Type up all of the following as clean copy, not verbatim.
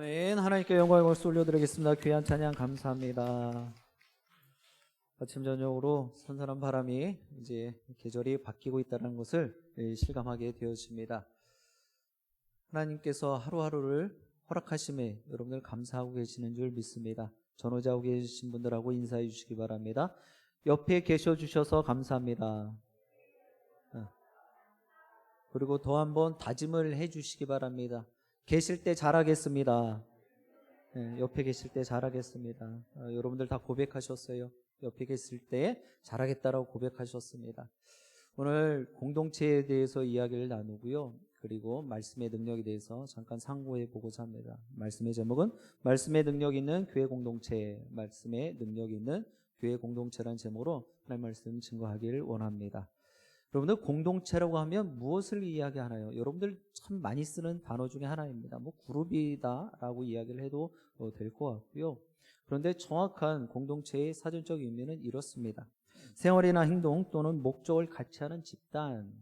아멘. 하나님께 영광의 박수 올려드리겠습니다. 귀한 찬양 감사합니다. 아침 저녁으로 선선한 바람이 이제 계절이 바뀌고 있다는 것을 실감하게 되었습니다. 하나님께서 하루하루를 허락하심에 여러분들 감사하고 계시는 줄 믿습니다. 전호자하고 계신 분들하고 인사해 주시기 바랍니다. 옆에 계셔 주셔서 감사합니다. 그리고 더 한번 다짐을 해 주시기 바랍니다. 계실 때 잘하겠습니다. 옆에 계실 때 잘하겠습니다. 여러분들 다 고백하셨어요. 옆에 계실 때 잘하겠다라고 고백하셨습니다. 오늘 공동체에 대해서 이야기를 나누고요. 그리고 말씀의 능력에 대해서 잠깐 상고해 보고자 합니다. 말씀의 제목은 말씀의 능력 있는 교회 공동체, 말씀의 능력 있는 교회 공동체라는 제목으로 하나님의 말씀 증거하기를 원합니다. 여러분들 공동체라고 하면 무엇을 이야기하나요? 여러분들 참 많이 쓰는 단어 중에 하나입니다. 그룹이다라고 이야기를 해도 될 것 같고요. 그런데 정확한 공동체의 사전적 의미는 이렇습니다. 생활이나 행동 또는 목적을 같이 하는 집단.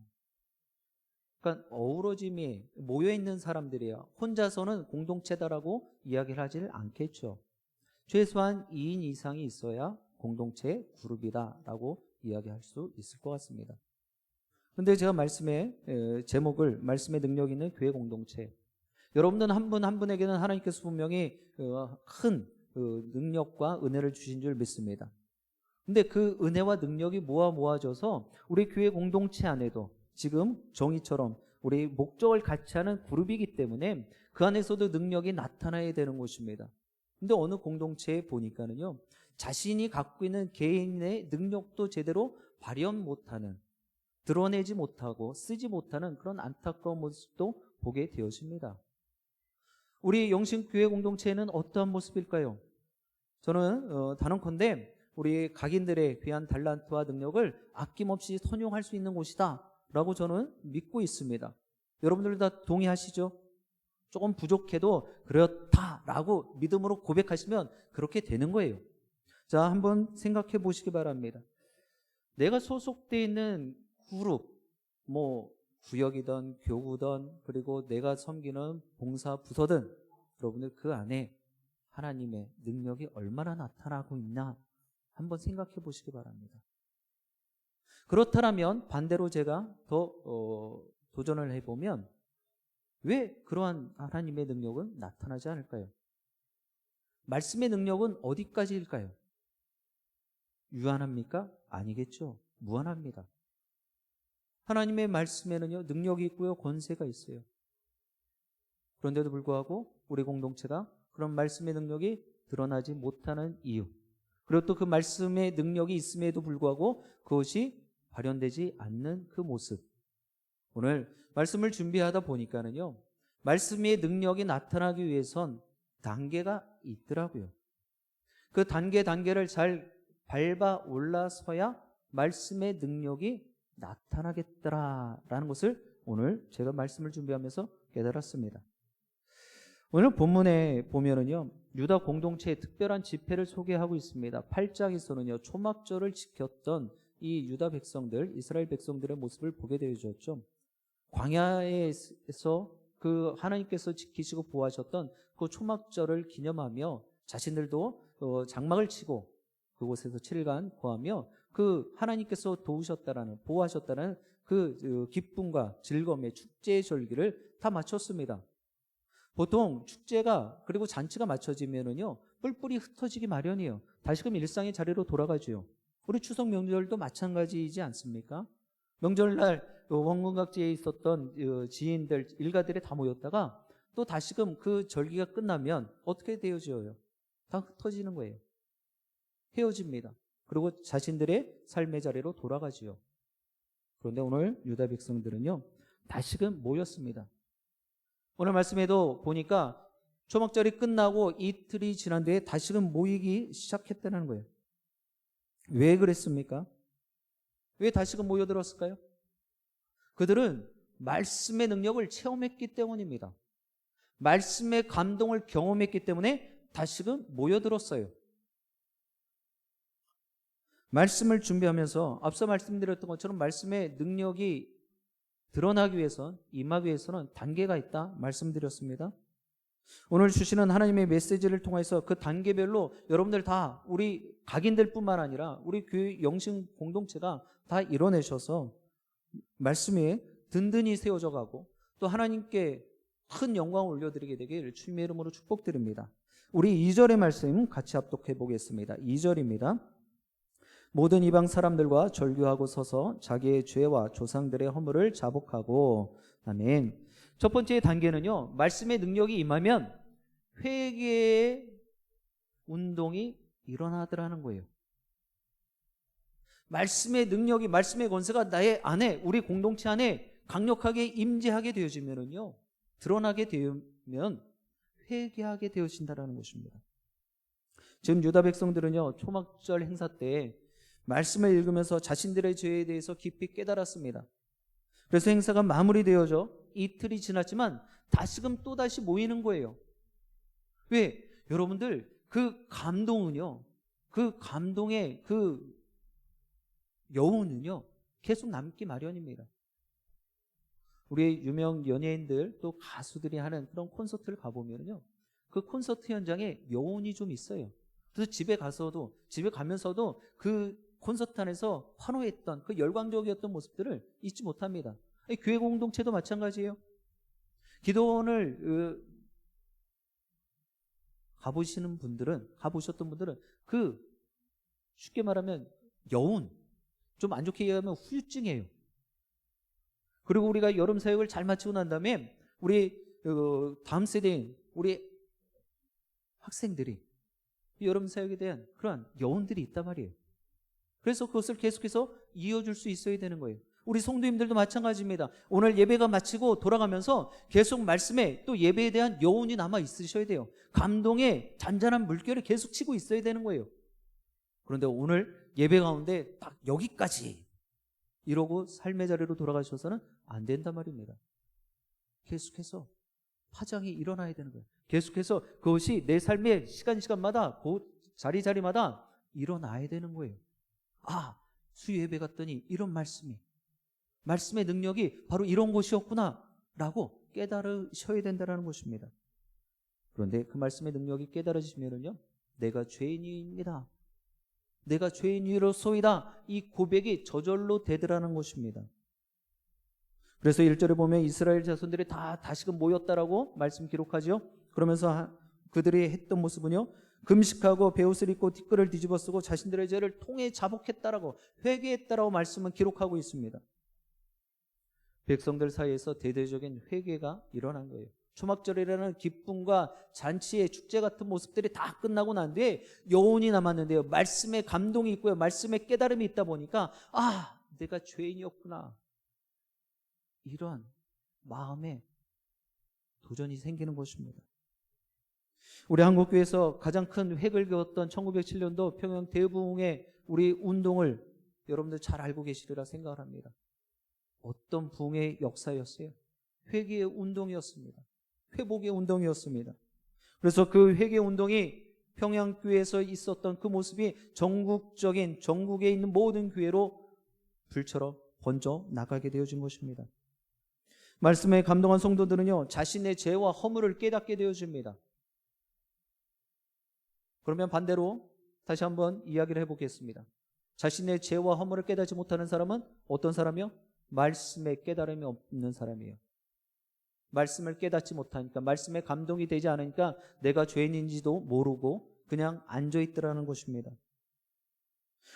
그러니까 어우러짐이 모여있는 사람들이에요. 혼자서는 공동체다라고 이야기를 하지를 않겠죠. 최소한 2인 이상이 있어야 공동체 그룹이다라고 이야기할 수 있을 것 같습니다. 그런데 제가 말씀의 제목을 말씀의 능력 있는 교회 공동체, 여러분들 한 분 한 분에게는 하나님께서 분명히 큰 능력과 은혜를 주신 줄 믿습니다. 근데 그 은혜와 능력이 모아져서 우리 교회 공동체 안에도 지금 정의처럼 우리 목적을 같이 하는 그룹이기 때문에 그 안에서도 능력이 나타나야 되는 것입니다. 근데 어느 공동체에 보니까는요, 자신이 갖고 있는 개인의 능력도 제대로 발현 못하는, 드러내지 못하고 쓰지 못하는 그런 안타까운 모습도 보게 되었습니다. 우리 영신교회 공동체는 어떠한 모습일까요? 저는 단언컨대 우리 각인들의 귀한 달란트와 능력을 아낌없이 선용할 수 있는 곳이다 라고 저는 믿고 있습니다. 여러분들 다 동의하시죠? 조금 부족해도 그렇다라고 믿음으로 고백하시면 그렇게 되는 거예요. 자, 한번 생각해 보시기 바랍니다. 내가 소속되어 있는 그룹, 구역이든 교구든 그리고 내가 섬기는 봉사 부서든 여러분들 그 안에 하나님의 능력이 얼마나 나타나고 있나 한번 생각해 보시기 바랍니다. 그렇다면 반대로 제가 더 도전을 해보면 왜 그러한 하나님의 능력은 나타나지 않을까요? 말씀의 능력은 어디까지일까요? 유한합니까? 아니겠죠. 무한합니다. 하나님의 말씀에는요, 능력이 있고요, 권세가 있어요. 그런데도 불구하고 우리 공동체가 그런 말씀의 능력이 드러나지 못하는 이유, 그리고 또 그 말씀의 능력이 있음에도 불구하고 그것이 발현되지 않는 그 모습. 오늘 말씀을 준비하다 보니까는요, 말씀의 능력이 나타나기 위해선 단계가 있더라고요. 그 단계를 잘 밟아 올라서야 말씀의 능력이 나타나겠더라라는 것을 오늘 제가 말씀을 준비하면서 깨달았습니다. 오늘 본문에 보면은요, 유다 공동체의 특별한 집회를 소개하고 있습니다. 8장에서는요, 초막절을 지켰던 이 유다 백성들, 이스라엘 백성들의 모습을 보게 되어졌죠. 광야에서 그 하나님께서 지키시고 보호하셨던 그 초막절을 기념하며 자신들도 장막을 치고 그곳에서 7일간 거하며 그 하나님께서 도우셨다라는, 보호하셨다는 그 기쁨과 즐거움의 축제의 절기를 다 마쳤습니다. 보통 축제가 그리고 잔치가 마쳐지면은요, 뿔뿔이 흩어지기 마련이에요. 다시금 일상의 자리로 돌아가죠. 우리 추석 명절도 마찬가지이지 않습니까? 명절날 원근각지에 있었던 지인들, 일가들이 다 모였다가 또 다시금 그 절기가 끝나면 어떻게 되어져요? 다 흩어지는 거예요. 헤어집니다. 그리고 자신들의 삶의 자리로 돌아가지요. 그런데 오늘 유다 백성들은요, 다시금 모였습니다. 오늘 말씀에도 보니까 초막절이 끝나고 이틀이 지난 뒤에 다시금 모이기 시작했다는 거예요. 왜 그랬습니까? 왜 다시금 모여들었을까요? 그들은 말씀의 능력을 체험했기 때문입니다. 말씀의 감동을 경험했기 때문에 다시금 모여들었어요. 말씀을 준비하면서 앞서 말씀드렸던 것처럼 말씀의 능력이 드러나기 위해선, 임하기 위해서는 단계가 있다 말씀드렸습니다. 오늘 주시는 하나님의 메시지를 통해서 그 단계별로 여러분들 다 우리 각인들뿐만 아니라 우리 교회 영신 공동체가 다 이뤄내셔서 말씀에 든든히 세워져 가고 또 하나님께 큰 영광을 올려드리게 되길 주님의 이름으로 축복드립니다. 우리 2절의 말씀 같이 합독해 보겠습니다. 2절입니다. 모든 이방 사람들과 절규하고 서서 자기의 죄와 조상들의 허물을 자복하고. 아멘. 첫 번째 단계는요, 말씀의 능력이 임하면 회개의 운동이 일어나더라는 거예요. 말씀의 능력이, 말씀의 권세가 나의 안에, 우리 공동체 안에 강력하게 임재하게 되어지면은요, 드러나게 되면 회개하게 되어진다라는 것입니다. 지금 유다 백성들은요, 초막절 행사 때 말씀을 읽으면서 자신들의 죄에 대해서 깊이 깨달았습니다. 그래서 행사가 마무리되어져 이틀이 지났지만 다시금 또다시 모이는 거예요. 왜? 여러분들, 그 감동은요, 그 감동의 그 여운은요, 계속 남기 마련입니다. 우리 유명 연예인들 또 가수들이 하는 그런 콘서트를 가보면요, 그 콘서트 현장에 여운이 좀 있어요. 그래서 집에 가면서도 그 콘서트 안에서 환호했던 그 열광적이었던 모습들을 잊지 못합니다. 교회 공동체도 마찬가지예요. 기도원을 가보셨던 분들은 그 쉽게 말하면 여운, 좀 안 좋게 얘기하면 후유증이에요. 그리고 우리가 여름 사역을 잘 마치고 난 다음에 우리 다음 세대인 우리 학생들이 여름 사역에 대한 그러한 여운들이 있단 말이에요. 그래서 그것을 계속해서 이어줄 수 있어야 되는 거예요. 우리 성도님들도 마찬가지입니다. 오늘 예배가 마치고 돌아가면서 계속 말씀에 또 예배에 대한 여운이 남아 있으셔야 돼요. 감동의 잔잔한 물결을 계속 치고 있어야 되는 거예요. 그런데 오늘 예배 가운데 딱 여기까지 이러고 삶의 자리로 돌아가셔서는 안 된단 말입니다. 계속해서 파장이 일어나야 되는 거예요. 계속해서 그것이 내 삶의 시간마다 그 자리마다 일어나야 되는 거예요. 아, 수요 예배 갔더니 이런 말씀의 능력이 바로 이런 것이었구나 라고 깨달으셔야 된다는 것입니다. 그런데 그 말씀의 능력이 깨달아지면은요, 내가 죄인입니다, 내가 죄인이로소이다, 이 고백이 저절로 되더라는 것입니다. 그래서 1절에 보면 이스라엘 자손들이 다 다시금 모였다라고 말씀 기록하죠. 그러면서 그들이 했던 모습은요, 금식하고 베옷을 입고 티끌을 뒤집어 쓰고 자신들의 죄를 통에 자복했다라고, 회개했다라고 말씀은 기록하고 있습니다. 백성들 사이에서 대대적인 회개가 일어난 거예요. 초막절이라는 기쁨과 잔치의 축제 같은 모습들이 다 끝나고 난 뒤에 여운이 남았는데요, 말씀의 감동이 있고요, 말씀의 깨달음이 있다 보니까 아, 내가 죄인이었구나, 이런 마음에 도전이 생기는 것입니다. 우리 한국교회에서 가장 큰 획을 그었던 1907년도 평양 대부흥의 우리 운동을 여러분들 잘 알고 계시리라 생각을 합니다. 어떤 부흥의 역사였어요? 회개의 운동이었습니다. 회복의 운동이었습니다. 그래서 그 회개 운동이 평양교회에서 있었던 그 모습이 전국에 있는 모든 교회로 불처럼 번져 나가게 되어진 것입니다. 말씀에 감동한 성도들은요, 자신의 죄와 허물을 깨닫게 되어집니다. 그러면 반대로 다시 한번 이야기를 해보겠습니다. 자신의 죄와 허물을 깨닫지 못하는 사람은 어떤 사람이요? 말씀에 깨달음이 없는 사람이에요. 말씀을 깨닫지 못하니까, 말씀에 감동이 되지 않으니까 내가 죄인인지도 모르고 그냥 앉아있더라는 것입니다.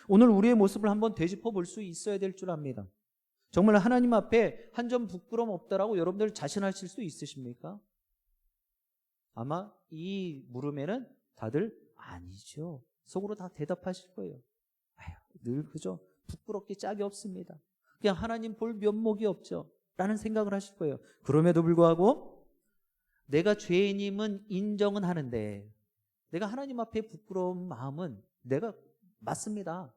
오늘 우리의 모습을 한번 되짚어 볼 수 있어야 될 줄 압니다. 정말 하나님 앞에 한 점 부끄러움 없다라고 여러분들 자신하실 수 있으십니까? 아마 이 물음에는 다들 아니죠. 속으로 다 대답하실 거예요. 아휴, 늘 그저 부끄럽게 짝이 없습니다. 그냥 하나님 볼 면목이 없죠 라는 생각을 하실 거예요. 그럼에도 불구하고 내가 죄인임은 인정은 하는데 내가 하나님 앞에 부끄러운 마음은 내가 맞습니다.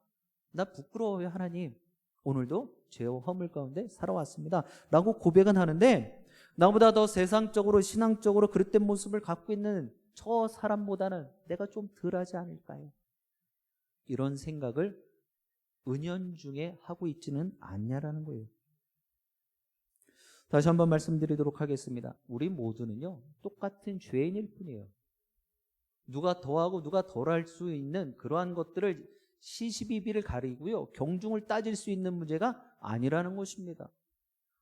나 부끄러워요 하나님. 오늘도 죄와 허물 가운데 살아왔습니다 라고 고백은 하는데, 나보다 더 세상적으로 신앙적으로 그릇된 모습을 갖고 있는 저 사람보다는 내가 좀 덜하지 않을까요? 이런 생각을 은연중에 하고 있지는 않냐라는 거예요. 다시 한번 말씀드리도록 하겠습니다. 우리 모두는요, 똑같은 죄인일 뿐이에요. 누가 더하고 누가 덜할 수 있는 그러한 것들을 시시비비를 가리고요, 경중을 따질 수 있는 문제가 아니라는 것입니다.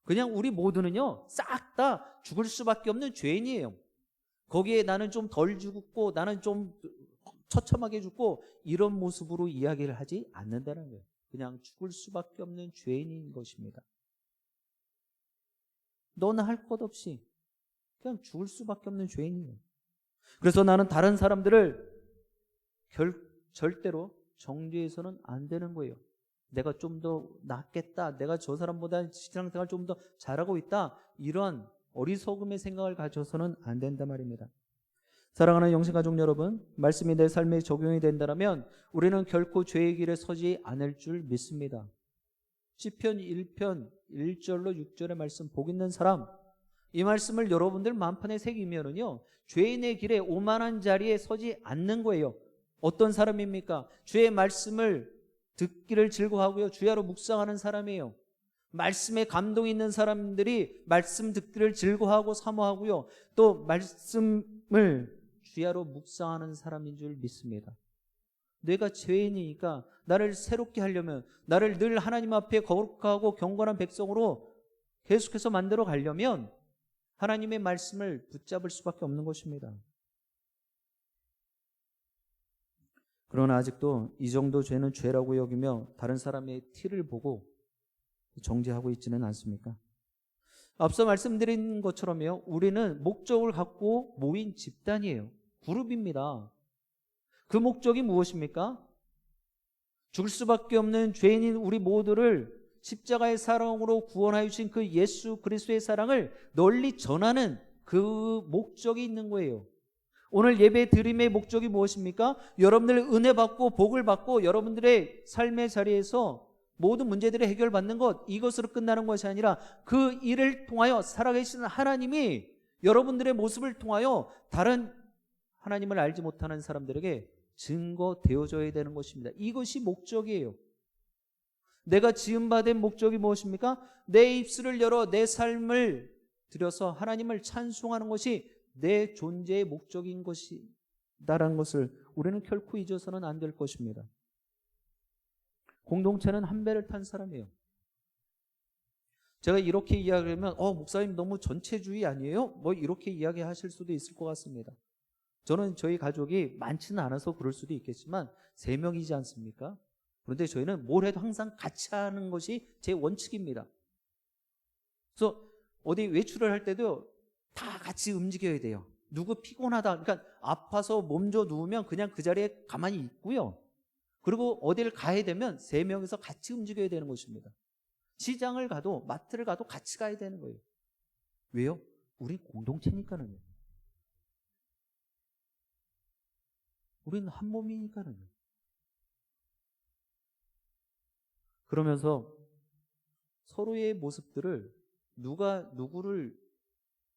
그냥 우리 모두는요, 싹 다 죽을 수밖에 없는 죄인이에요. 거기에 나는 좀 덜 죽고 나는 좀 처참하게 죽고 이런 모습으로 이야기를 하지 않는다는 거예요. 그냥 죽을 수밖에 없는 죄인인 것입니다. 너는 할 것 없이 그냥 죽을 수밖에 없는 죄인이에요. 그래서 나는 다른 사람들을 절대로 정죄해서는 안 되는 거예요. 내가 좀 더 낫겠다, 내가 저 사람보다 신앙생활 좀 더 잘하고 있다, 이런 어리석음의 생각을 가져서는 안 된다 말입니다. 사랑하는 영신가족 여러분, 말씀이 내 삶에 적용이 된다면 우리는 결코 죄의 길에 서지 않을 줄 믿습니다. 시편 1편 1절로 6절의 말씀, 복 있는 사람, 이 말씀을 여러분들 마음판에 새기면은요, 죄인의 길에 오만한 자리에 서지 않는 거예요. 어떤 사람입니까? 주의 말씀을 듣기를 즐거워하고요, 주야로 묵상하는 사람이에요. 말씀에 감동이 있는 사람들이 말씀 듣기를 즐거워하고 사모하고요, 또 말씀을 주야로 묵상하는 사람인 줄 믿습니다. 내가 죄인이니까 나를 새롭게 하려면, 나를 늘 하나님 앞에 거룩하고 경건한 백성으로 계속해서 만들어 가려면 하나님의 말씀을 붙잡을 수밖에 없는 것입니다. 그러나 아직도 이 정도 죄는 죄라고 여기며 다른 사람의 티를 보고 정죄하고 있지는 않습니까? 앞서 말씀드린 것처럼요, 우리는 목적을 갖고 모인 집단이에요. 그룹입니다. 그 목적이 무엇입니까? 죽을 수밖에 없는 죄인인 우리 모두를 십자가의 사랑으로 구원하여 주신 그 예수 그리스도의 사랑을 널리 전하는 그 목적이 있는 거예요. 오늘 예배 드림의 목적이 무엇입니까? 여러분들 은혜 받고 복을 받고 여러분들의 삶의 자리에서 모든 문제들을 해결받는 것, 이것으로 끝나는 것이 아니라 그 일을 통하여 살아계시는 하나님이 여러분들의 모습을 통하여 다른 하나님을 알지 못하는 사람들에게 증거되어져야 되는 것입니다. 이것이 목적이에요. 내가 지음받은 목적이 무엇입니까? 내 입술을 열어 내 삶을 들여서 하나님을 찬송하는 것이 내 존재의 목적인 것이다라는 것을 우리는 결코 잊어서는 안 될 것입니다. 공동체는 한 배를 탄 사람이에요. 제가 이렇게 이야기하면 목사님 너무 전체주의 아니에요? 뭐 이렇게 이야기하실 수도 있을 것 같습니다. 저는 저희 가족이 많지는 않아서 그럴 수도 있겠지만 3명이지 않습니까? 그런데 저희는 뭘 해도 항상 같이 하는 것이 제 원칙입니다. 그래서 어디 외출을 할 때도 다 같이 움직여야 돼요. 누구 피곤하다, 그러니까 아파서 몸져 누우면 그냥 그 자리에 가만히 있고요. 그리고 어디를 가야 되면 3명이서 같이 움직여야 되는 것입니다. 시장을 가도 마트를 가도 같이 가야 되는 거예요. 왜요? 우리 공동체니까는요. 우리는 한 몸이니까는요. 그러면서 서로의 모습들을 누가 누구를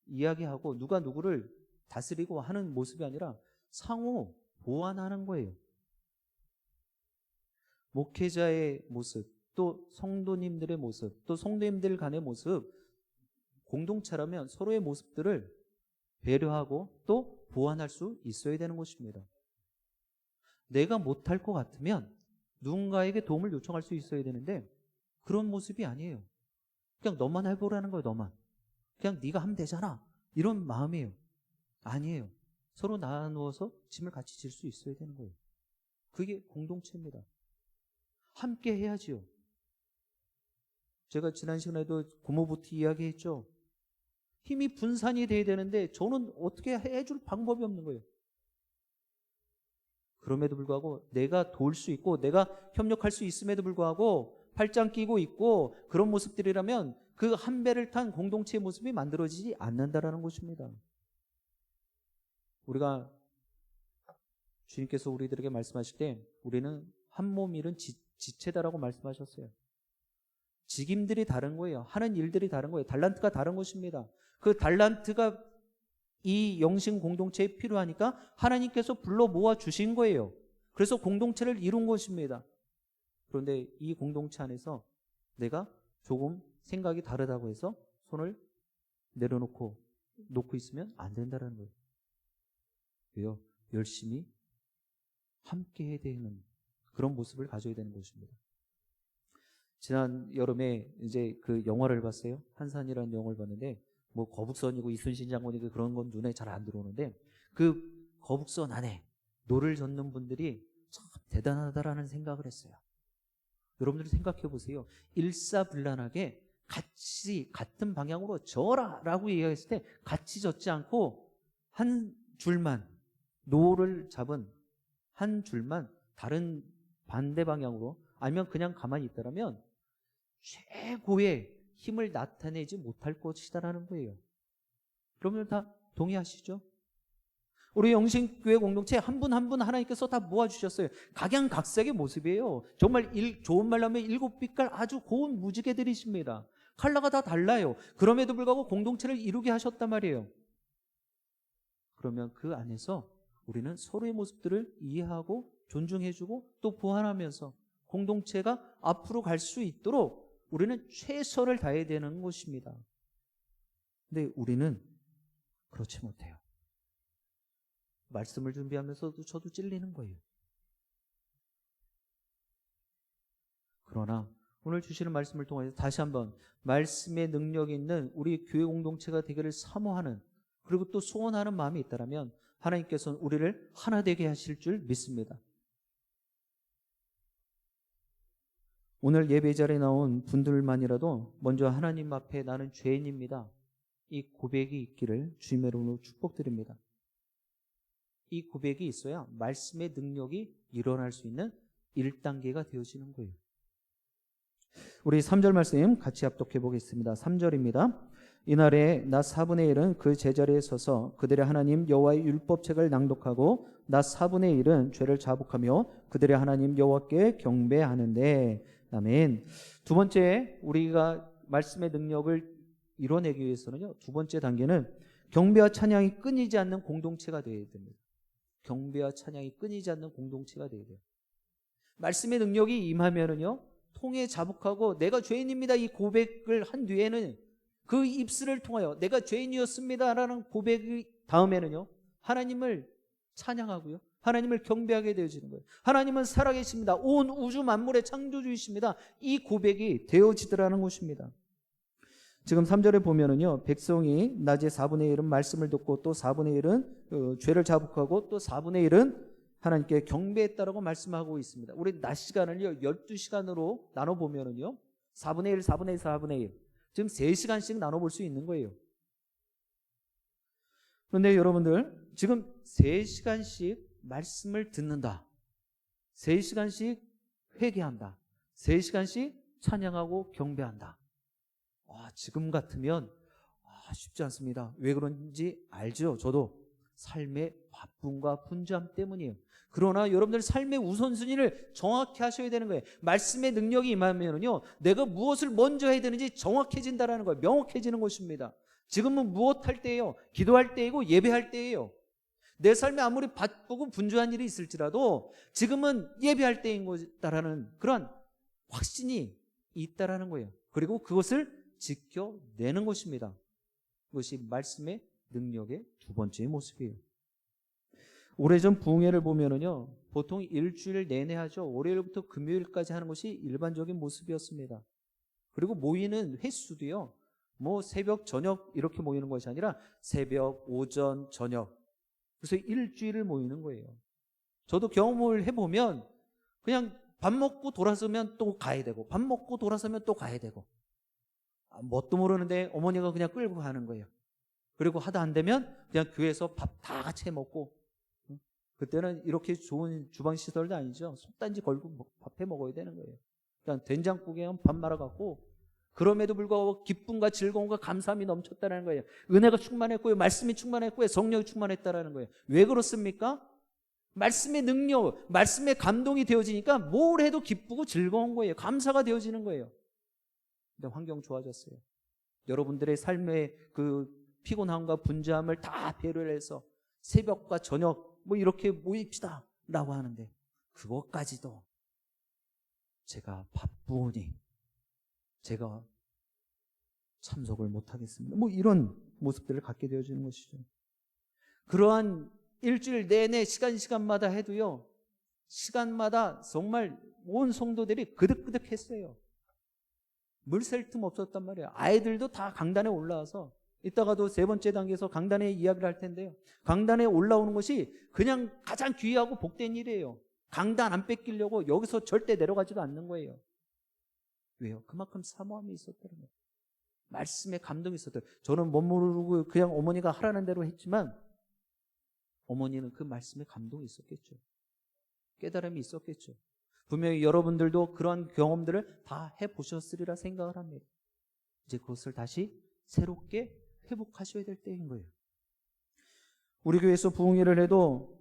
이야기하고 누가 누구를 다스리고 하는 모습이 아니라 상호 보완하는 거예요. 목회자의 모습, 또 성도님들의 모습, 또 성도님들 간의 모습, 공동체라면 서로의 모습들을 배려하고 또 보완할 수 있어야 되는 것입니다. 내가 못할 것 같으면 누군가에게 도움을 요청할 수 있어야 되는데 그런 모습이 아니에요. 그냥 너만 해보라는 거예요. 너만. 그냥 네가 하면 되잖아. 이런 마음이에요. 아니에요. 서로 나누어서 짐을 같이 질 수 있어야 되는 거예요. 그게 공동체입니다. 함께 해야지요. 제가 지난 시간에도 고모부티 이야기했죠. 힘이 분산이 돼야 되는데 저는 어떻게 해줄 방법이 없는 거예요. 그럼에도 불구하고 내가 도울 수 있고 내가 협력할 수 있음에도 불구하고 팔짱 끼고 있고 그런 모습들이라면 그 한 배를 탄 공동체의 모습이 만들어지지 않는다라는 것입니다. 우리가 주님께서 우리들에게 말씀하실 때 우리는 한 몸 일은 지체다라고 말씀하셨어요. 직임들이 다른 거예요. 하는 일들이 다른 거예요. 달란트가 다른 것입니다. 그 달란트가 이 영신 공동체에 필요하니까 하나님께서 불러 모아 주신 거예요. 그래서 공동체를 이룬 것입니다. 그런데 이 공동체 안에서 내가 조금 생각이 다르다고 해서 손을 놓고 있으면 안 된다는 거예요. 왜요? 열심히 함께 해야 되는 그런 모습을 가져야 되는 것입니다. 지난 여름에 이제 그 영화를 봤어요. 한산이라는 영화를 봤는데 뭐 거북선이고 이순신 장군이고 그런 건 눈에 잘 안 들어오는데 그 거북선 안에 노를 젓는 분들이 참 대단하다라는 생각을 했어요. 여러분들이 생각해 보세요. 일사불란하게 같은 방향으로 져라라고 얘기했을 때 같이 젓지 않고 한 줄만 노를 잡은 한 줄만 다른 반대 방향으로 아니면 그냥 가만히 있다라면 최고의 힘을 나타내지 못할 것이다라는 거예요. 여러분들 다 동의하시죠? 우리 영신교회 공동체 한 분 한 분 하나님께서 다 모아주셨어요. 각양각색의 모습이에요. 정말 좋은 말로 하면 7빛깔 아주 고운 무지개들이십니다. 컬러가 다 달라요. 그럼에도 불구하고 공동체를 이루게 하셨단 말이에요. 그러면 그 안에서 우리는 서로의 모습들을 이해하고 존중해주고 또 보완하면서 공동체가 앞으로 갈 수 있도록 우리는 최선을 다해야 되는 것입니다. 근데 우리는 그렇지 못해요. 말씀을 준비하면서도 저도 찔리는 거예요. 그러나 오늘 주시는 말씀을 통해서 다시 한번 말씀의 능력이 있는 우리 교회 공동체가 되기를 사모하는 그리고 또 소원하는 마음이 있다면 하나님께서는 우리를 하나 되게 하실 줄 믿습니다. 오늘 예배 자리에 나온 분들만이라도 먼저 하나님 앞에 나는 죄인입니다. 이 고백이 있기를 주님의 이름으로 축복드립니다. 이 고백이 있어야 말씀의 능력이 일어날 수 있는 1단계가 되어지는 거예요. 우리 3절 말씀 같이 합독해 보겠습니다. 3절입니다. 이날에 나 4분의 1은 그 제자리에 서서 그들의 하나님 여호와의 율법책을 낭독하고 나 4분의 1은 죄를 자복하며 그들의 하나님 여호와께 경배하는데. 아멘. 두 번째 우리가 말씀의 능력을 이뤄내기 위해서는요. 두 번째 단계는 경배와 찬양이 끊이지 않는 공동체가 되어야 됩니다. 경배와 찬양이 끊이지 않는 공동체가 되어야 돼요. 말씀의 능력이 임하면은요. 통에 자복하고 내가 죄인입니다. 이 고백을 한 뒤에는 그 입술을 통하여 내가 죄인이었습니다라는 고백 다음에는요. 하나님을 찬양하고요. 하나님을 경배하게 되어지는 거예요. 하나님은 살아계십니다. 온 우주 만물의 창조주이십니다. 이 고백이 되어지더라는 것입니다. 지금 3절에 보면은요. 백성이 낮에 4분의 1은 말씀을 듣고 또 4분의 1은 죄를 자복하고 또 4분의 1은 하나님께 경배했다라고 말씀하고 있습니다. 우리 낮 시간을요. 12시간으로 나눠보면은요. 4분의 1, 4분의 1, 4분의 1. 지금 3시간씩 나눠볼 수 있는 거예요. 그런데 여러분들 지금 3시간씩 말씀을 듣는다. 3시간씩 회개한다. 3시간씩 찬양하고 경배한다. 지금 같으면 쉽지 않습니다. 왜 그런지 알죠? 저도 삶의 바쁨과 분주함 때문이에요. 그러나 여러분들 삶의 우선순위를 정확히 하셔야 되는 거예요. 말씀의 능력이 임하면요, 내가 무엇을 먼저 해야 되는지 정확해진다라는 거예요. 명확해지는 것입니다. 지금은 무엇할 때예요? 기도할 때이고 예배할 때예요. 내 삶에 아무리 바쁘고 분주한 일이 있을지라도 지금은 예배할 때인 거다라는 그런 확신이 있다라는 거예요. 그리고 그것을 지켜내는 것입니다. 그것이 말씀의 능력의 두 번째 모습이에요. 오래전 부흥회를 보면은요, 보통 일주일 내내 하죠. 월요일부터 금요일까지 하는 것이 일반적인 모습이었습니다. 그리고 모이는 횟수도요, 뭐 새벽, 저녁 이렇게 모이는 것이 아니라 새벽, 오전, 저녁. 그래서 일주일을 모이는 거예요. 저도 경험을 해보면 그냥 밥 먹고 돌아서면 또 가야 되고, 밥 먹고 돌아서면 또 가야 되고, 뭣도 모르는데 어머니가 그냥 끌고 가는 거예요. 그리고 하다 안 되면 그냥 교회에서 밥 다 같이 해 먹고, 그때는 이렇게 좋은 주방 시설도 아니죠. 속단지 걸고 밥 해 먹어야 되는 거예요. 그냥 된장국에 밥 말아갖고, 그럼에도 불구하고 기쁨과 즐거움과 감사함이 넘쳤다는 거예요. 은혜가 충만했고요, 말씀이 충만했고요, 성령이 충만했다는 거예요. 왜 그렇습니까? 말씀의 능력, 말씀의 감동이 되어지니까 뭘 해도 기쁘고 즐거운 거예요. 감사가 되어지는 거예요. 근데 환경 좋아졌어요. 여러분들의 삶의 그 피곤함과 분주함을 다 배려를 해서 새벽과 저녁 뭐 이렇게 모입시다 라고 하는데, 그것까지도 제가 바쁘니 제가 참석을 못하겠습니다. 뭐 이런 모습들을 갖게 되어지는 것이죠. 그러한 일주일 내내 시간마다 해도요, 시간마다 정말 온 성도들이 그득그득했어요. 물 셀 틈 없었단 말이에요. 아이들도 다 강단에 올라와서, 이따가도 세 번째 단계에서 강단에 이야기를 할 텐데요, 강단에 올라오는 것이 그냥 가장 귀하고 복된 일이에요. 강단 안 뺏기려고 여기서 절대 내려가지도 않는 거예요. 왜요? 그만큼 사모함이 있었다는 거예요. 말씀에 감동이 있었대요. 저는 못 모르고 그냥 어머니가 하라는 대로 했지만 어머니는 그 말씀에 감동이 있었겠죠. 깨달음이 있었겠죠. 분명히 여러분들도 그런 경험들을 다 해보셨으리라 생각을 합니다. 이제 그것을 다시 새롭게 회복하셔야 될 때인 거예요. 우리 교회에서 부흥회를 해도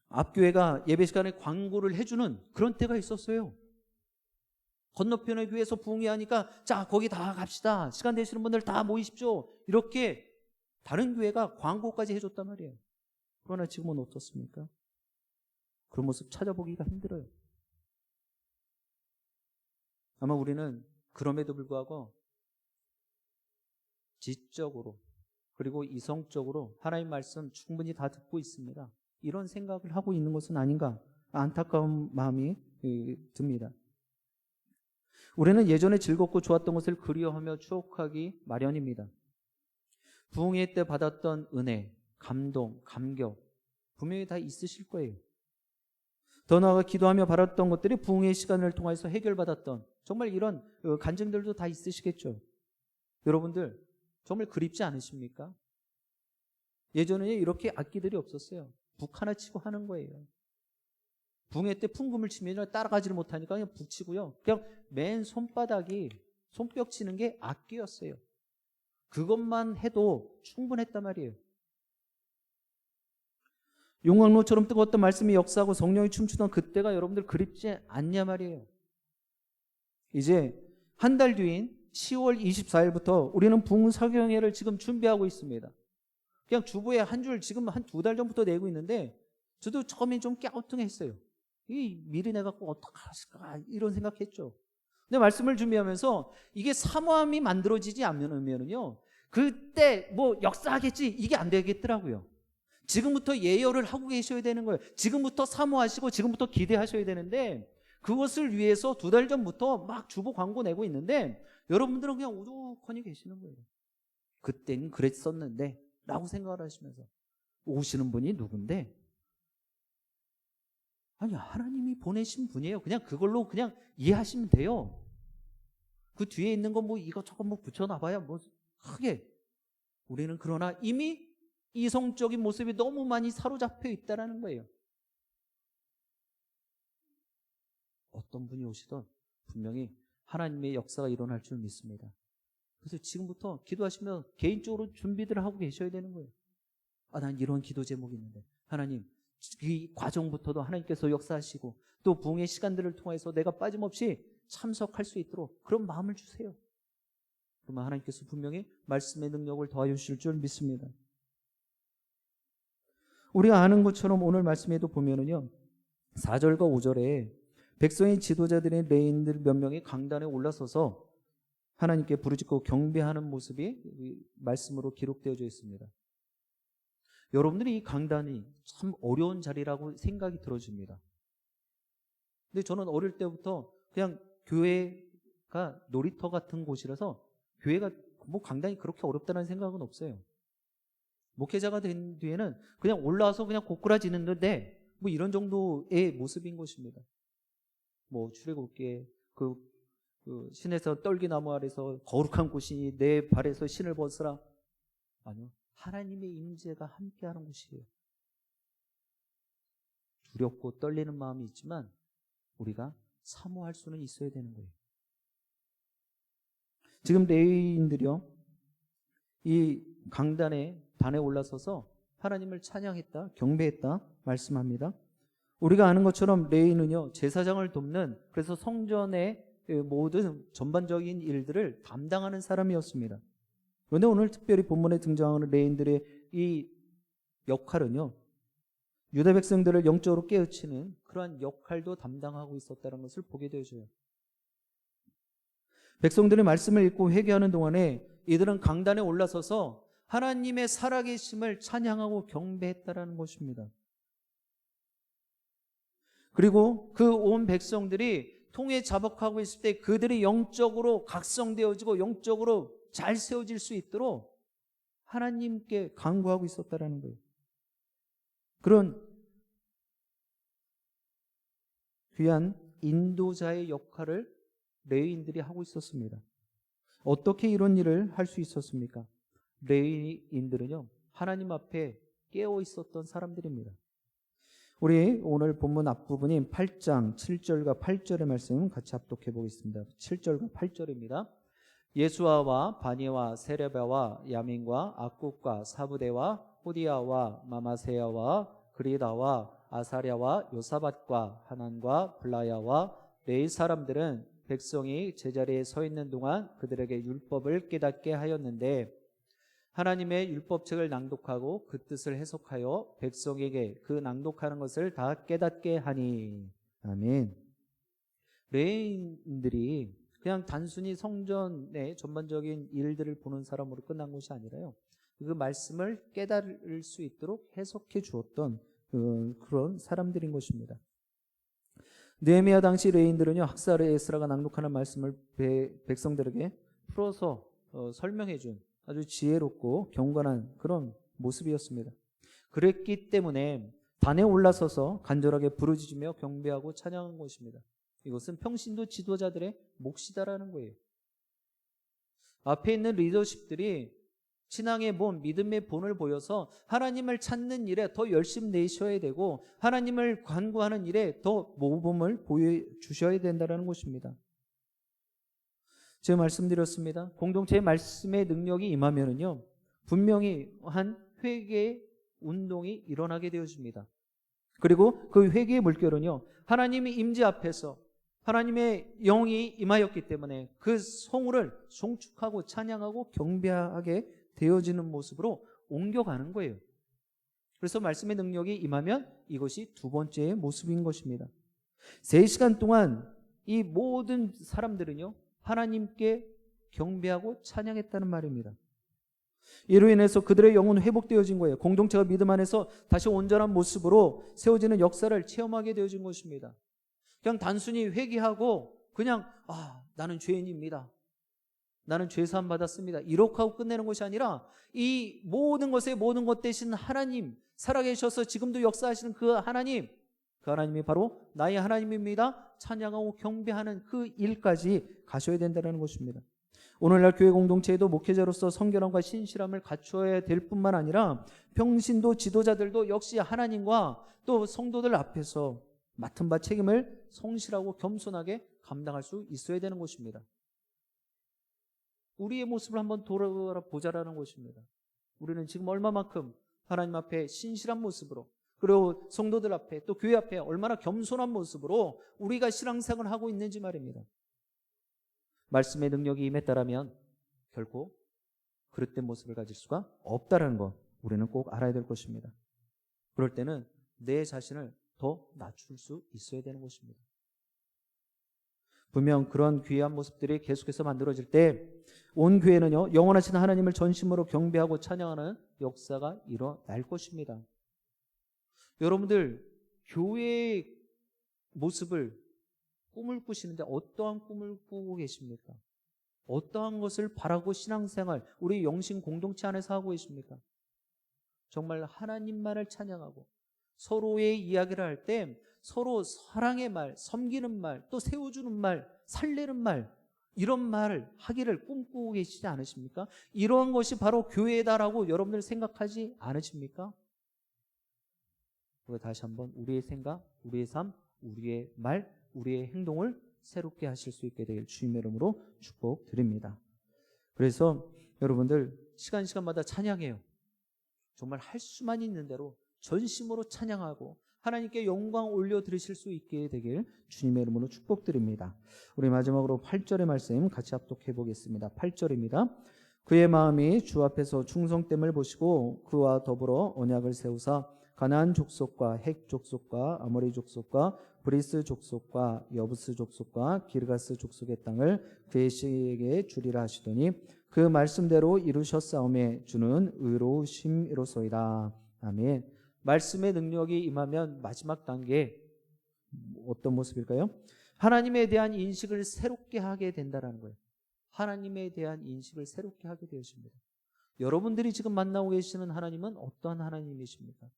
앞교회가 예배 시간에 광고를 해주는 그런 때가 있었어요. 건너편의 교회에서 부흥회 하니까 자, 거기 다 갑시다. 시간 되시는 분들 다 모이십시오. 이렇게 다른 교회가 광고까지 해줬단 말이에요. 그러나 지금은 어떻습니까? 그런 모습 찾아보기가 힘들어요. 아마 우리는 그럼에도 불구하고 지적으로 그리고 이성적으로 하나님 말씀 충분히 다 듣고 있습니다. 이런 생각을 하고 있는 것은 아닌가, 안타까운 마음이 듭니다. 우리는 예전에 즐겁고 좋았던 것을 그리워하며 추억하기 마련입니다. 부흥회 때 받았던 은혜, 감동, 감격 분명히 다 있으실 거예요. 더 나아가 기도하며 바랐던 것들이 부흥회 시간을 통해서 해결받았던 정말 이런 간증들도 다 있으시겠죠. 여러분들 정말 그립지 않으십니까? 예전에 이렇게 악기들이 없었어요. 북 하나 치고 하는 거예요. 부흥회 때 풍금을 치면 따라가지를 못하니까 그냥 북 치고요. 그냥 맨 손바닥이 손뼉 치는 게 악기였어요. 그것만 해도 충분했단 말이에요. 용광로처럼 뜨거웠던 말씀이 역사하고 성령이 춤추던 그때가 여러분들 그립지 않냐 말이에요. 이제 한 달 뒤인 10월 24일부터 우리는 부흥 설교회를 지금 준비하고 있습니다. 그냥 주보에 한 줄 지금 한 2달 전부터 내고 있는데 저도 처음엔 좀 깨우뚱했어요. 이 미리 내갖고 어떡하실까 이런 생각했죠. 근데 말씀을 준비하면서 이게 사모함이 만들어지지 않으면요, 그때 뭐 역사하겠지 이게 안 되겠더라고요. 지금부터 예열을 하고 계셔야 되는 거예요. 지금부터 사모하시고 지금부터 기대하셔야 되는데 그것을 위해서 2달 전부터 막 주보 광고 내고 있는데 여러분들은 그냥 우두커니 계시는 거예요. 그때는 그랬었는데 라고 생각을 하시면서 오시는 분이 누군데? 아니, 하나님이 보내신 분이에요. 그냥 그걸로 그냥 이해하시면 돼요. 그 뒤에 있는 거 뭐 이것저것 뭐 붙여놔봐야 뭐 크게. 우리는 그러나 이미 이성적인 모습이 너무 많이 사로잡혀 있다는 거예요. 어떤 분이 오시든 분명히 하나님의 역사가 일어날 줄 믿습니다. 그래서 지금부터 기도하시면 개인적으로 준비들을 하고 계셔야 되는 거예요. 난 이런 기도 제목이 있는데 하나님, 이 과정부터도 하나님께서 역사하시고 또 부흥의 시간들을 통해서 내가 빠짐없이 참석할 수 있도록 그런 마음을 주세요. 그러면 하나님께서 분명히 말씀의 능력을 더하여 주실 줄 믿습니다. 우리가 아는 것처럼 오늘 말씀에도 보면은요, 4절과 5절에 백성의 지도자들의 레인들 몇 명이 강단에 올라서서 하나님께 부르짖고 경배하는 모습이 말씀으로 기록되어져 있습니다. 여러분들이 이 강단이 참 어려운 자리라고 생각이 들어집니다. 근데 저는 어릴 때부터 그냥 교회가 놀이터 같은 곳이라서 교회가 뭐 강단이 그렇게 어렵다는 생각은 없어요. 목회자가 된 뒤에는 그냥 올라와서 그냥 고꾸라지는데 뭐 이런 정도의 모습인 것입니다. 뭐 출애굽기에 그 신에서 떨기나무 아래서 거룩한 곳이 내 발에서 신을 벗으라. 아니요, 하나님의 임재가 함께하는 곳이에요. 두렵고 떨리는 마음이 있지만 우리가 사모할 수는 있어야 되는 거예요. 지금 레위인들이요, 이 강단에 단에 올라서서 하나님을 찬양했다, 경배했다 말씀합니다. 우리가 아는 것처럼 레위는요, 제사장을 돕는, 그래서 성전의 모든 전반적인 일들을 담당하는 사람이었습니다. 그런데 오늘 특별히 본문에 등장하는 레위인들의 이 역할은요, 유다 백성들을 영적으로 깨우치는 그러한 역할도 담당하고 있었다는 것을 보게 되어져요. 백성들의 말씀을 읽고 회개하는 동안에 이들은 강단에 올라서서 하나님의 살아계심을 찬양하고 경배했다라는 것입니다. 그리고 그 온 백성들이 통에 자복하고 있을 때 그들이 영적으로 각성되어지고 영적으로 잘 세워질 수 있도록 하나님께 간구하고 있었다라는 거예요. 그런 귀한 인도자의 역할을 레위인들이 하고 있었습니다. 어떻게 이런 일을 할 수 있었습니까? 레위인들은요, 하나님 앞에 깨어 있었던 사람들입니다. 우리 오늘 본문 앞부분인 8장 7절과 8절의 말씀 같이 합독해 보겠습니다. 7절과 8절입니다. 예수아와 바니와 세레바와 야민과 악국과 사부대와 호디아와 마마세야와 그리다와 아사랴와 요사밧과 하난과 블라야와 레위 사람들은 백성이 제자리에 서 있는 동안 그들에게 율법을 깨닫게 하였는데 하나님의 율법책을 낭독하고 그 뜻을 해석하여 백성에게 그 낭독하는 것을 다 깨닫게 하니. 아멘. 레위인들이 그냥 단순히 성전의 전반적인 일들을 보는 사람으로 끝난 것이 아니라요, 그 말씀을 깨달을 수 있도록 해석해 주었던 그런 사람들인 것입니다. 느헤미야 당시 레위인들은요, 학사 에스라가 낭독하는 말씀을 백성들에게 풀어서 설명해 준 아주 지혜롭고 경건한 그런 모습이었습니다. 그랬기 때문에 단에 올라서서 간절하게 부르짖으며 경배하고 찬양한 것입니다. 이것은 평신도 지도자들의 몫이다라는 거예요. 앞에 있는 리더십들이 신앙의 본, 믿음의 본을 보여서 하나님을 찾는 일에 더 열심 내셔야 되고 하나님을 간구하는 일에 더 모범을 보여주셔야 된다는 것입니다. 제가 말씀드렸습니다. 공동체의 말씀의 능력이 임하면은요, 분명히 한 회개의 운동이 일어나게 되어집니다. 그리고 그 회개의 물결은요, 하나님의 임재 앞에서 하나님의 영이 임하였기 때문에 그 성우를 송축하고 찬양하고 경배하게 되어지는 모습으로 옮겨가는 거예요. 그래서 말씀의 능력이 임하면 이것이 두 번째의 모습인 것입니다. 3시간 동안 이 모든 사람들은요, 하나님께 경배하고 찬양했다는 말입니다. 이로 인해서 그들의 영혼은 회복되어진 거예요. 공동체가 믿음 안에서 다시 온전한 모습으로 세워지는 역사를 체험하게 되어진 것입니다. 그냥 단순히 회개하고 그냥 나는 죄인입니다, 나는 죄사함 받았습니다, 이렇게 하고 끝내는 것이 아니라 이 모든 것의 모든 것 대신 하나님, 살아계셔서 지금도 역사하시는 그 하나님이 바로 나의 하나님입니다, 찬양하고 경배하는 그 일까지 가셔야 된다는 것입니다. 오늘날 교회 공동체에도 목회자로서 성결함과 신실함을 갖추어야 될 뿐만 아니라 평신도 지도자들도 역시 하나님과 또 성도들 앞에서 맡은 바 책임을 성실하고 겸손하게 감당할 수 있어야 되는 것입니다. 우리의 모습을 한번 돌아보자라는 것입니다. 우리는 지금 얼마만큼 하나님 앞에 신실한 모습으로, 그리고 성도들 앞에 또 교회 앞에 얼마나 겸손한 모습으로 우리가 신앙생활을 하고 있는지 말입니다. 말씀의 능력이 임했다라면 결코 그릇된 모습을 가질 수가 없다라는 것, 우리는 꼭 알아야 될 것입니다. 그럴 때는 내 자신을 더 낮출 수 있어야 되는 것입니다. 분명 그런 귀한 모습들이 계속해서 만들어질 때 온 교회는요, 영원하신 하나님을 전심으로 경배하고 찬양하는 역사가 일어날 것입니다. 여러분들 교회의 모습을 꿈을 꾸시는데 어떠한 꿈을 꾸고 계십니까? 어떠한 것을 바라고 신앙생활, 우리 영신 공동체 안에서 하고 계십니까? 정말 하나님만을 찬양하고 서로의 이야기를 할 때 서로 사랑의 말, 섬기는 말, 또 세워주는 말, 살리는 말, 이런 말을 하기를 꿈꾸고 계시지 않으십니까? 이러한 것이 바로 교회다라고 여러분들 생각하지 않으십니까? 우리가 다시 한번 우리의 생각, 우리의 삶, 우리의 말, 우리의 행동을 새롭게 하실 수 있게 되길 주님의 이름으로 축복드립니다. 그래서 여러분들 시간마다 찬양해요. 정말 할 수만 있는 대로 전심으로 찬양하고 하나님께 영광 올려드리실 수 있게 되길 주님의 이름으로 축복드립니다. 우리 마지막으로 8절의 말씀 같이 합독해 보겠습니다. 8절입니다. 그의 마음이 주 앞에서 충성됨을 보시고 그와 더불어 언약을 세우사 가나안 족속과 헷 족속과 아모리 족속과 브리스 족속과 여부스 족속과 기르가스 족속의 땅을 그의 씨에게 주리라 하시더니 그 말씀대로 이루셨사오매 주는 의로우심이로소이다. 아멘. 말씀의 능력이 임하면 마지막 단계 어떤 모습일까요? 하나님에 대한 인식을 새롭게 하게 된다는 거예요. 하나님에 대한 인식을 새롭게 하게 되어집니다. 여러분들이 지금 만나고 계시는 하나님은 어떠한 하나님이십니까?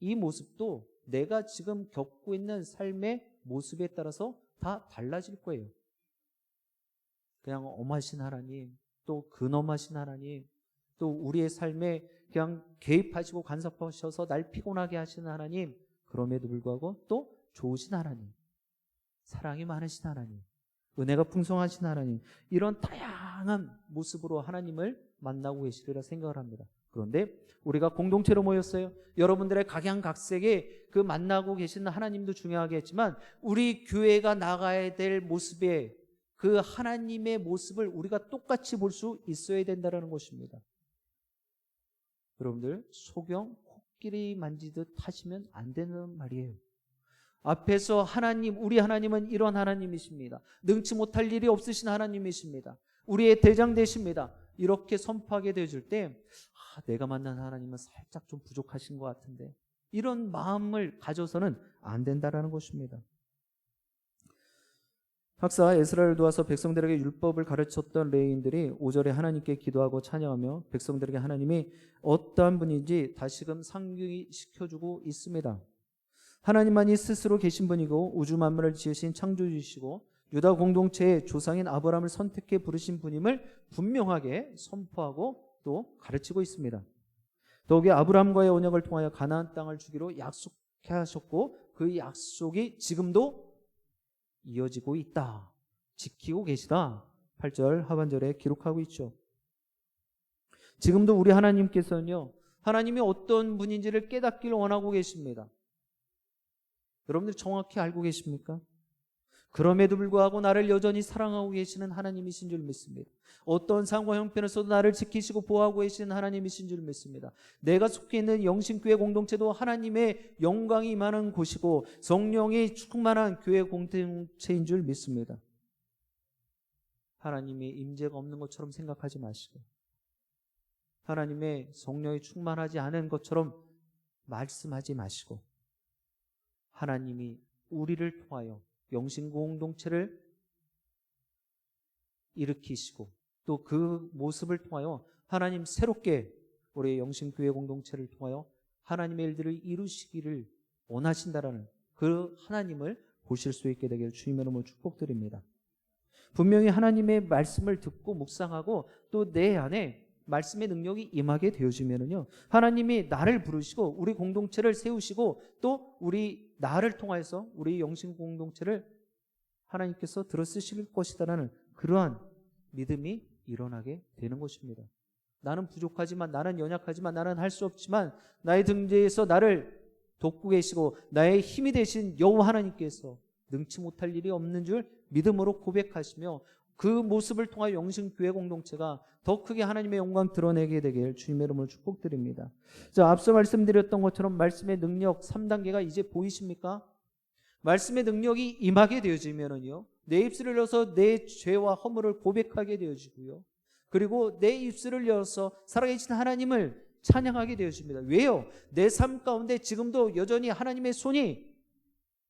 이 모습도 내가 지금 겪고 있는 삶의 모습에 따라서 다 달라질 거예요. 그냥 엄하신 하나님, 또 근엄하신 하나님, 또 우리의 삶에 그냥 개입하시고 간섭하셔서 날 피곤하게 하시는 하나님, 그럼에도 불구하고 또 좋으신 하나님, 사랑이 많으신 하나님, 은혜가 풍성하신 하나님, 이런 다양한 모습으로 하나님을 만나고 계시리라 생각을 합니다. 그런데 우리가 공동체로 모였어요. 여러분들의 각양각색의 그 만나고 계시는 하나님도 중요하겠지만 우리 교회가 나가야 될 모습에 그 하나님의 모습을 우리가 똑같이 볼 수 있어야 된다는 것입니다. 여러분들 소경 코끼리 만지듯 하시면 안 되는 말이에요. 앞에서 하나님, 우리 하나님은 이런 하나님이십니다. 능치 못할 일이 없으신 하나님이십니다. 우리의 대장 되십니다. 이렇게 선포하게 되어질 때 내가 만난 하나님은 살짝 좀 부족하신 것 같은데, 이런 마음을 가져서는 안 된다라는 것입니다. 학사 에스라를 도와서 백성들에게 율법을 가르쳤던 레위인들이 5절에 하나님께 기도하고 찬양하며 백성들에게 하나님이 어떠한 분인지 다시금 상기시켜주고 있습니다. 하나님만이 스스로 계신 분이고 우주 만물을 지으신 창조주이시고 유다 공동체의 조상인 아브라함을 선택해 부르신 분임을 분명하게 선포하고 또 가르치고 있습니다. 더욱이 아브라함과의 언약을 통하여 가나안 땅을 주기로 약속하셨고 그 약속이 지금도 이어지고 있다. 지키고 계시다. 8절 하반절에 기록하고 있죠. 지금도 우리 하나님께서는요, 하나님이 어떤 분인지를 깨닫기를 원하고 계십니다. 여러분들 정확히 알고 계십니까? 그럼에도 불구하고 나를 여전히 사랑하고 계시는 하나님이신 줄 믿습니다. 어떤 상황과 형편에서도 나를 지키시고 보호하고 계시는 하나님이신 줄 믿습니다. 내가 속해 있는 영신교회 공동체도 하나님의 영광이 임하는 곳이고 성령이 충만한 교회 공동체인 줄 믿습니다. 하나님이 임재가 없는 것처럼 생각하지 마시고 하나님의 성령이 충만하지 않은 것처럼 말씀하지 마시고 하나님이 우리를 통하여 영신 공동체를 일으키시고 또 그 모습을 통하여 하나님 새롭게 우리의 영신교회 공동체를 통하여 하나님의 일들을 이루시기를 원하신다라는 그 하나님을 보실 수 있게 되기를 주님의 이름으로 축복드립니다. 분명히 하나님의 말씀을 듣고 묵상하고 또 내 안에 말씀의 능력이 임하게 되어지면은요, 하나님이 나를 부르시고 우리 공동체를 세우시고 또 우리 나를 통해서 우리 영신 공동체를 하나님께서 들어쓰실 것이다라는 그러한 믿음이 일어나게 되는 것입니다. 나는 부족하지만, 나는 연약하지만, 나는 할 수 없지만 나의 등대에서 나를 돕고 계시고 나의 힘이 되신 여호와 하나님께서 능치 못할 일이 없는 줄 믿음으로 고백하시며 그 모습을 통하여 영신교회 공동체가 더 크게 하나님의 영광 드러내게 되길 주님의 이름으로 축복드립니다. 자, 앞서 말씀드렸던 것처럼 말씀의 능력 3단계가 이제 보이십니까? 말씀의 능력이 임하게 되어지면은요, 내 입술을 열어서 내 죄와 허물을 고백하게 되어지고요, 그리고 내 입술을 열어서 살아계신 하나님을 찬양하게 되어집니다. 왜요? 내 삶 가운데 지금도 여전히 하나님의 손이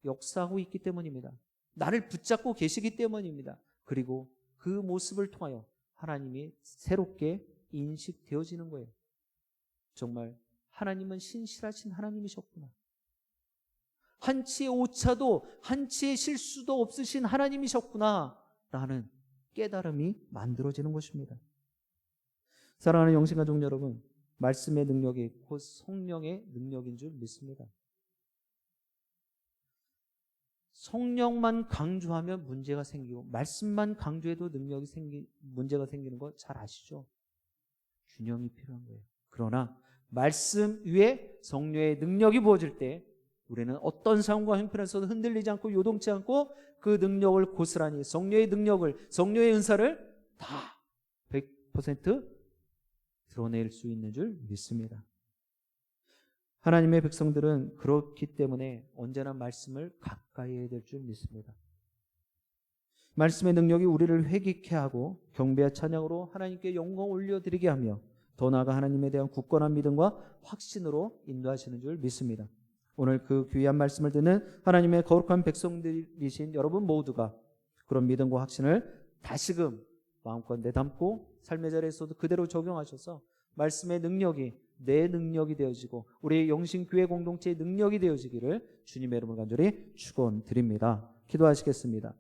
역사하고 있기 때문입니다. 나를 붙잡고 계시기 때문입니다. 그리고 그 모습을 통하여 하나님이 새롭게 인식되어지는 거예요. 정말 하나님은 신실하신 하나님이셨구나. 한치의 오차도 한치의 실수도 없으신 하나님이셨구나 라는 깨달음이 만들어지는 것입니다. 사랑하는 영신가족 여러분, 말씀의 능력이 곧 성령의 능력인 줄 믿습니다. 성령만 강조하면 문제가 생기고 말씀만 강조해도 문제가 생기는 거 잘 아시죠? 균형이 필요한 거예요. 그러나 말씀 위에 성령의 능력이 부어질 때 우리는 어떤 상황과 형편에서도 흔들리지 않고 요동치 않고 그 능력을 고스란히 성령의 능력을, 성령의 은사를 다 100% 드러낼 수 있는 줄 믿습니다. 하나님의 백성들은 그렇기 때문에 언제나 말씀을 가까이 해야 될 줄 믿습니다. 말씀의 능력이 우리를 회개케 하고 경배와 찬양으로 하나님께 영광 올려드리게 하며 더 나아가 하나님에 대한 굳건한 믿음과 확신으로 인도하시는 줄 믿습니다. 오늘 그 귀한 말씀을 듣는 하나님의 거룩한 백성들이신 여러분 모두가 그런 믿음과 확신을 다시금 마음껏 내담고 삶의 자리에서도 그대로 적용하셔서 말씀의 능력이 내 능력이 되어지고 우리 영신교회 공동체의 능력이 되어지기를 주님의 이름으로 간절히 축원드립니다. 기도하시겠습니다.